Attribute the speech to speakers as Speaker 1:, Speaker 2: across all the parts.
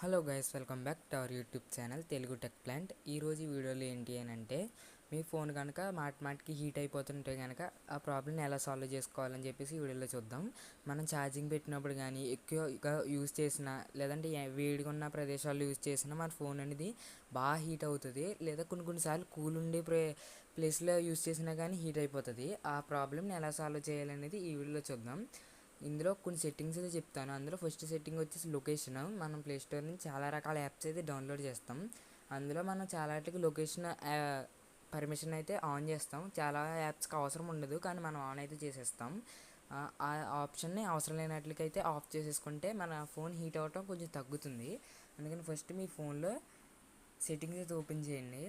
Speaker 1: Hello guys, welcome back to our YouTube channel Telugu tech plant. ఈరోజు ఈ వీడియోలో ఏంటి అని అంటే, మీ ఫోన్ కనుక మాటికి హీట్ అయిపోతుంటే కనుక ఆ ప్రాబ్లమ్ని ఎలా సాల్వ్ చేసుకోవాలని చెప్పేసి ఈ వీడియోలో చూద్దాం. మనం ఛార్జింగ్ పెట్టినప్పుడు కానీ ఎక్కువగా యూజ్ చేసినా, లేదంటే వేడిగా ఉన్న ప్రదేశాల్లో యూజ్ చేసినా మన ఫోన్ అనేది బాగా హీట్ అవుతుంది. లేదా కొన్నిసార్లు కూల్ ఉండే ప్లేస్లో యూజ్ చేసినా కానీ హీట్ అయిపోతుంది. ఆ ప్రాబ్లమ్ని ఎలా సాల్వ్ చేయాలనేది ఈ వీడియోలో చూద్దాం. ఇందులో కొన్ని సెట్టింగ్స్ అయితే చెప్తాను. అందులో ఫస్ట్ సెట్టింగ్ వచ్చేసి లొకేషన్. మనం ప్లేస్టోర్ నుంచి చాలా రకాల యాప్స్ అయితే డౌన్లోడ్ చేస్తాం. అందులో మనం చాలా వాటికి లొకేషన్ పర్మిషన్ అయితే ఆన్ చేస్తాం. చాలా యాప్స్కి అవసరం ఉండదు, కానీ మనం ఆన్ అయితే చేసేస్తాం. ఆ ఆప్షన్ని అవసరం లేనట్లకైతే ఆఫ్ చేసేసుకుంటే మన ఫోన్ హీట్ అవ్వటం కొంచెం తగ్గుతుంది. అందుకని ఫస్ట్ మీ ఫోన్లో సెట్టింగ్స్ అయితే ఓపెన్ చేయండి.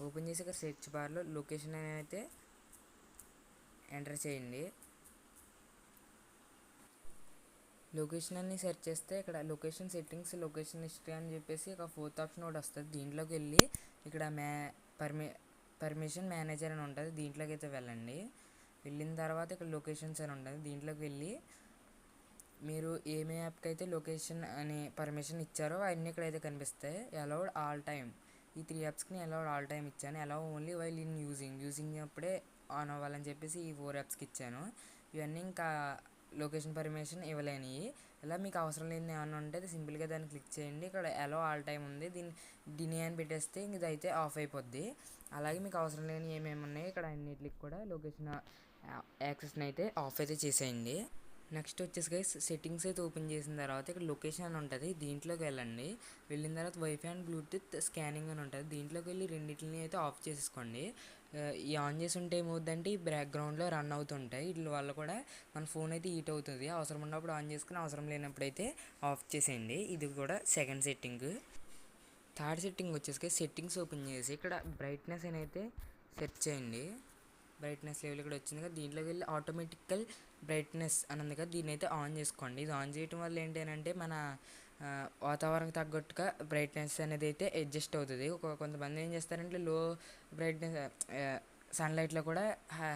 Speaker 1: ఓపెన్ చేసి ఇక్కడ సెర్చ్ బార్లో లొకేషన్ అని అయితే ఎంటర్ చేయండి. లొకేషన్ అన్ని సెర్చ్ చేస్తే ఇక్కడ లొకేషన్ సెట్టింగ్స్, లొకేషన్ హిస్టరీ అని చెప్పేసి ఒక ఫోర్త్ ఆప్షన్ ఒకటి వస్తుంది. దీంట్లోకి వెళ్ళి ఇక్కడ పర్మిషన్ మేనేజర్ అని ఉంటుంది. దీంట్లోకి అయితే వెళ్ళండి. వెళ్ళిన తర్వాత ఇక్కడ లొకేషన్స్ అని ఉంటుంది. దీంట్లోకి వెళ్ళి మీరు ఏమే యాప్కి అయితే లొకేషన్ అని పర్మిషన్ ఇచ్చారో అవన్నీ ఇక్కడైతే కనిపిస్తాయి. అలౌడ్ ఆల్ టైమ్, ఈ 3 యాప్స్కి నేను అలౌడ్ ఆల్ టైమ్ ఇచ్చాను. Allow only while in using అప్పుడే ఆన్ అవ్వాలని చెప్పేసి ఈ 4 యాప్స్కి ఇచ్చాను. ఇవన్నీ ఇంకా లొకేషన్ పర్మిషన్ ఇవ్వలేని. ఇలా మీకు అవసరం లేని ఏమన్నా ఉంటే సింపుల్గా దాన్ని క్లిక్ చేయండి. ఇక్కడ అలౌ ఆల్ టైమ్ ఉంది, దీన్ని డినే అని పెట్టేస్తే ఇదైతే ఆఫ్ అయిపోద్ది. అలాగే మీకు అవసరం లేని ఏమేమి ఉన్నాయో ఇక్కడ అన్నిటికి కూడా లొకేషన్ యాక్సెస్ని అయితే ఆఫ్ అయితే చేసేయండి. నెక్స్ట్ వచ్చేసి గైస్, సెట్టింగ్స్ అయితే ఓపెన్ చేసిన తర్వాత ఇక్కడ లొకేషన్ అని ఉంటుంది. దీంట్లోకి వెళ్ళండి. వెళ్ళిన తర్వాత వైఫై అండ్ బ్లూటూత్ స్కానింగ్ అని ఉంటుంది. దీంట్లోకి వెళ్ళి రెండింటిని అయితే ఆఫ్ చేసేసుకోండి. ఈ ఆన్ చేసి ఉంటే ఏమవుతుందంటే ఈ బ్యాక్గ్రౌండ్లో రన్ అవుతుంటాయి. వీటి వల్ల కూడా మన ఫోన్ అయితే హీట్ అవుతుంది. అవసరం ఉన్నప్పుడు ఆన్ చేసుకుని, అవసరం లేనప్పుడు అయితే ఆఫ్ చేసేయండి. ఇది కూడా సెకండ్ సెట్టింగ్. థర్డ్ సెట్టింగ్ వచ్చేసి సెట్టింగ్స్ ఓపెన్ చేసి ఇక్కడ బ్రైట్నెస్ అని అయితే సెట్ చేయండి. బ్రైట్నెస్ లెవెల్ ఇక్కడ వచ్చింది కదా, దీంట్లోకి వెళ్ళి ఆటోమేటికల్ బ్రైట్నెస్ అని ఉంది కదా, దీన్ని అయితే ఆన్ చేసుకోండి. ఇది ఆన్ చేయడం వల్ల ఏంటంటే మన వాతావరణం తగ్గట్టుగా బ్రైట్నెస్ అనేది అయితే అడ్జస్ట్ అవుతుంది. కొంతమంది ఏం చేస్తారంటే లో బ్రైట్నెస్ సన్లైట్లో కూడా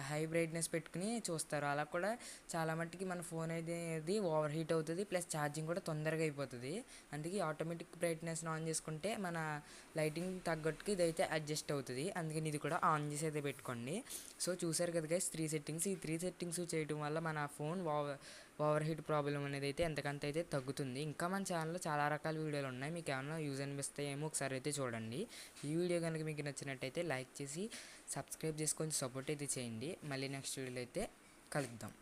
Speaker 1: హై బ్రైట్నెస్ పెట్టుకుని చూస్తారు. అలా కూడా చాలా మట్టుకి మన ఫోన్ అనేది ఓవర్ హీట్ అవుతుంది, ప్లస్ ఛార్జింగ్ కూడా తొందరగా అయిపోతుంది. అందుకే ఆటోమేటిక్ బ్రైట్నెస్ని ఆన్ చేసుకుంటే మన లైటింగ్ తగ్గట్టుకి ఇదైతే అడ్జస్ట్ అవుతుంది. అందుకని ఇది కూడా ఆన్ చేసి అయితే పెట్టుకోండి. సో చూసారు కదా గైస్, 3 సెట్టింగ్స్. ఈ 3 సెట్టింగ్స్ చేయడం వల్ల మన ఫోన్ ఓవర్ హీట్ ప్రాబ్లం అనేది అయితే ఎంతకంత అయితే తగ్గుతుంది. ఇంకా మన ఛానల్లో చాలా రకాల వీడియోలు ఉన్నాయి. మీకు ఏమైనా యూజ్ అనిపిస్తాయేమో ఒకసారి అయితే చూడండి. ఈ వీడియో కనుక మీకు నచ్చినట్టయితే లైక్ చేసి సబ్స్క్రైబ్ చేసుకొని సపోర్ట్ అయితే చేయండి. మళ్ళీ నెక్స్ట్ వీడియోలో అయితే కలుద్దాం.